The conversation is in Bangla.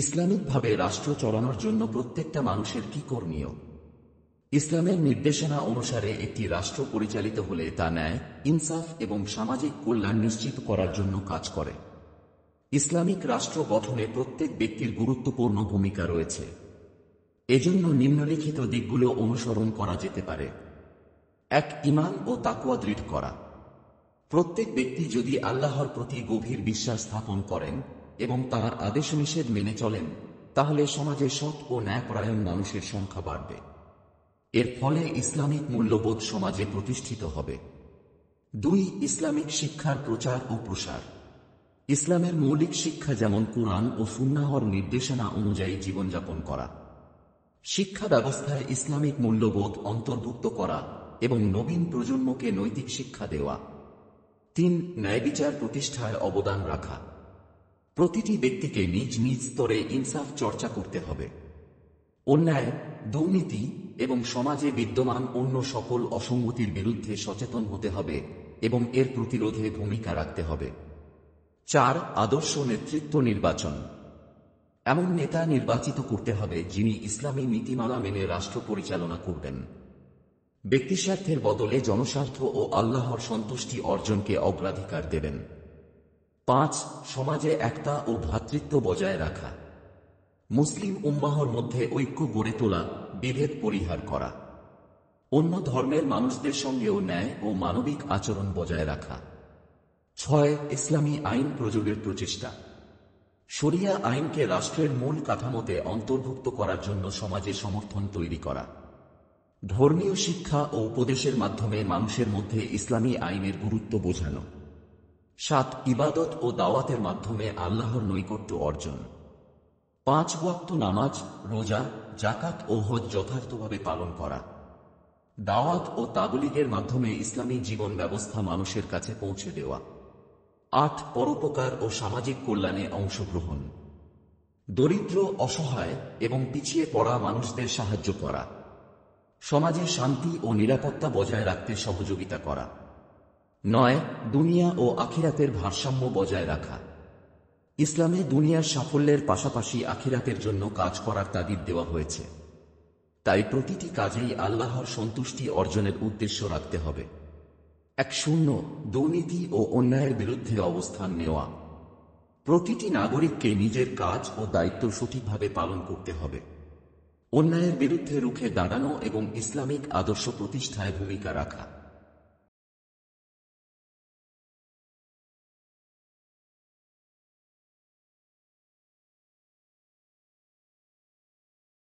ইসলামিকভাবে রাষ্ট্র চালানোর জন্য প্রত্যেকটা মানুষের কি করণীয়? ইসলামের নির্দেশনা অনুসারে একটি রাষ্ট্র পরিচালিত হলে তা ন্যায়, ইনসাফ এবং সামাজিক কল্যাণ নিশ্চিত করার জন্য কাজ করে। ইসলামিক রাষ্ট্র গঠনে প্রত্যেক ব্যক্তির গুরুত্বপূর্ণ ভূমিকা রয়েছে। এজন্য নিম্নলিখিত দিকগুলো অনুসরণ করা যেতে পারে। ১. ঈমান ও তাকওয়া দৃঢ় করা। প্রত্যেক ব্যক্তি যদি আল্লাহর প্রতি গভীর বিশ্বাস স্থাপন করেন এবং তাঁর আদেশনিষেধ মেনে চলেন, তাহলে সমাজে সৎ ও ন্যায়পরায়ণ মানুষের সংখ্যা বাড়বে। এর ফলে ইসলামিক মূল্যবোধ সমাজে প্রতিষ্ঠিত হবে। ২. ইসলামিক শিক্ষার প্রচার ও প্রসার। ইসলামের মৌলিক শিক্ষা যেমন কুরআন ও সুন্নাহর নির্দেশনা অনুযায়ী জীবনযাপন করা, শিক্ষা ব্যবস্থায় ইসলামিক মূল্যবোধ অন্তর্ভুক্ত করা এবং নবীন প্রজন্মকে নৈতিক শিক্ষা দেওয়া। ৩. ন্যায়বিচার প্রতিষ্ঠায় অবদান রাখা। প্রতিটি ব্যক্তিকে নিজ নিজ স্তরে ইনসাফ চর্চা করতে হবে। অন্যায়, দুর্নীতি এবং সমাজে বিদ্যমান অন্য সকল অসঙ্গতির বিরুদ্ধে সচেতন হতে হবে এবং এর প্রতিরোধে ভূমিকা রাখতে হবে। ৪. আদর্শ নেতৃত্ব নির্বাচন। এমন নেতা নির্বাচিত করতে হবে যিনি ইসলামী নীতিমালা মেনে রাষ্ট্র পরিচালনা করবেন, ব্যক্তিস্বার্থের বদলে জনস্বার্থ ও আল্লাহর সন্তুষ্টি অর্জনকে অগ্রাধিকার দেবেন। ৫. সমাজে একতা ও ভ্রাতৃত্ব বজায় রাখা। মুসলিম উম্মাহর মধ্যে ঐক্য গড়ে তোলা, বিভেদ পরিহার করা। অন্য ধর্মের মানুষদের সঙ্গেও ন্যায় ও মানবিক আচরণ বজায় রাখা। ৬. ইসলামী আইন প্রয়োগের প্রচেষ্টা। শরিয়া আইনকে রাষ্ট্রের মূল কাঠামোতে অন্তর্ভুক্ত করার জন্য সমাজে সমর্থন তৈরি করা। ধর্মীয় শিক্ষা ও উপদেশের মাধ্যমে মানুষের মধ্যে ইসলামী আইনের গুরুত্ব বোঝানো। ৭. ইবাদত ও দাওয়াতের মাধ্যমে আল্লাহর নৈকট্য অর্জন। ৫ ওয়াক্ত নামাজ, রোজা, যাকাত ও হজ যথার্থভাবে পালন করা। দাওয়াত ও তাবলীগের মাধ্যমে ইসলামী জীবন ব্যবস্থা মানুষের কাছে পৌঁছে দেওয়া। ৮. পরোপকার ও সামাজিক কল্যাণে অংশগ্রহণ। দরিদ্র, অসহায় এবং পিছিয়ে পড়া মানুষদের সাহায্য করা। সমাজে শান্তি ও নিরাপত্তা বজায় রাখতে সহযোগিতা করা। ৯. দুনিয়া ও আখিরাতের ভারসাম্য বজায় রাখা। ইসলামে দুনিয়ার সাফল্যের পাশাপাশি আখিরাতের জন্য কাজ করার তাগিদ দেওয়া হয়েছে। তাই প্রতিটি কাজেই আল্লাহর সন্তুষ্টি অর্জনের উদ্দেশ্য রাখতে হবে। ১. দুর্নীতি ও অন্যায়ের বিরুদ্ধে অবস্থান নেওয়া। প্রতিটি নাগরিককে নিজের কাজ ও দায়িত্ব সঠিকভাবে পালন করতে হবে। অন্যায়ের বিরুদ্ধে রুখে দাঁড়ানো এবং ইসলামিক আদর্শ প্রতিষ্ঠায় ভূমিকা রাখা।